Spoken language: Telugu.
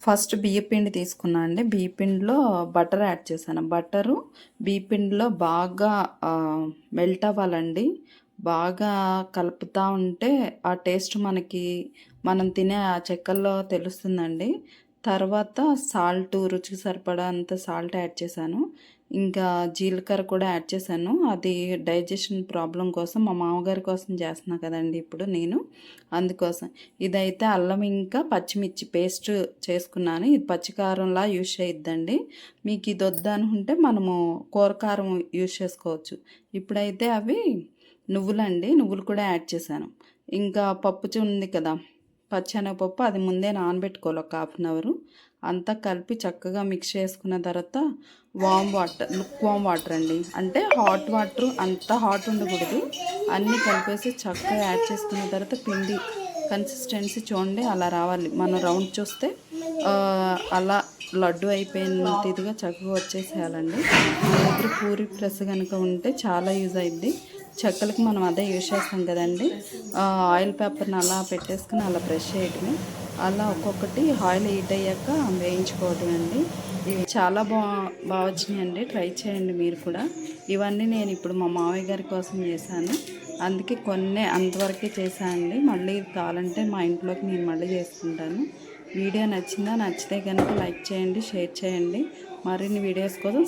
ఫస్ట్ బియ్యపిండి తీసుకున్నా అండి. బియ్యపిండిలో బటర్ యాడ్ చేశాను. బటరు బియ్యపిండిలో బాగా మెల్ట్ అవ్వాలండి. బాగా కలుపుతూ ఉంటే ఆ టేస్ట్ మనం తినే ఆ చెక్కల్లో తెలుస్తుందండి. తర్వాత రుచికి సరిపడా అంత సాల్ట్ యాడ్ చేశాను. ఇంకా జీలకర్ర కూడా యాడ్ చేశాను. అది డైజెషన్ ప్రాబ్లం కోసం మా మామగారి కోసం చేస్తున్నా కదండి ఇప్పుడు నేను, అందుకోసం. ఇదైతే అల్లం ఇంకా పచ్చిమిర్చి పేస్ట్ చేసుకున్నాను. ఇది పచ్చికారంలా యూజ్ చేయొద్దండి. మీకు ఇది వద్దనుకుంటే మనము కూరకారం యూజ్ చేసుకోవచ్చు. ఇప్పుడైతే అవి నువ్వులు కూడా యాడ్ చేశాను. ఇంకా పప్పు ఉంది కదా, పచ్చెనగపప్పు, అది ముందే నానబెట్టుకోవాలి ఒక హాఫ్ అన్ అవరు. అంతా కలిపి చక్కగా మిక్స్ చేసుకున్న తర్వాత లుక్ వామ్ వాటర్ అండి, అంటే హాట్ వాటర్, అంత హాట్ ఉండకూడదు. అన్నీ కలిపేసి చక్కగా యాడ్ చేసుకున్న తర్వాత పిండి కన్సిస్టెన్సీ చూడండి అలా రావాలి. మనం రౌండ్ చూస్తే అలా లడ్డు అయిపోయినట్టుగా చక్కగా వచ్చేసేయాలండి. మన దగ్గర పూరి ప్రెస్ కనుక ఉంటే చాలా యూజ్ అయింది. చెక్కలకి మనం అదే యూజ్ చేస్తాం కదండి. ఆయిల్ పేపర్ని అలా పెట్టేసుకుని అలా ప్రెస్ చేయటమే. అలా ఒక్కొక్కటి ఆయిల్ హీట్ అయ్యాక వేయించుకోవటం అండి. ఇవి చాలా బాగా వచ్చినాయండి. ట్రై చేయండి మీరు కూడా. ఇవన్నీ నేను ఇప్పుడు మా మామయ్య గారి కోసం చేశాను, అందుకే కొన్ని అంతవరకే చేశానండి. మళ్ళీ కావాలంటే మా ఇంట్లోకి నేను మళ్ళీ చేసుకుంటాను. వీడియో నచ్చితే కనుక లైక్ చేయండి, షేర్ చేయండి. మరిన్ని వీడియోస్ కోసం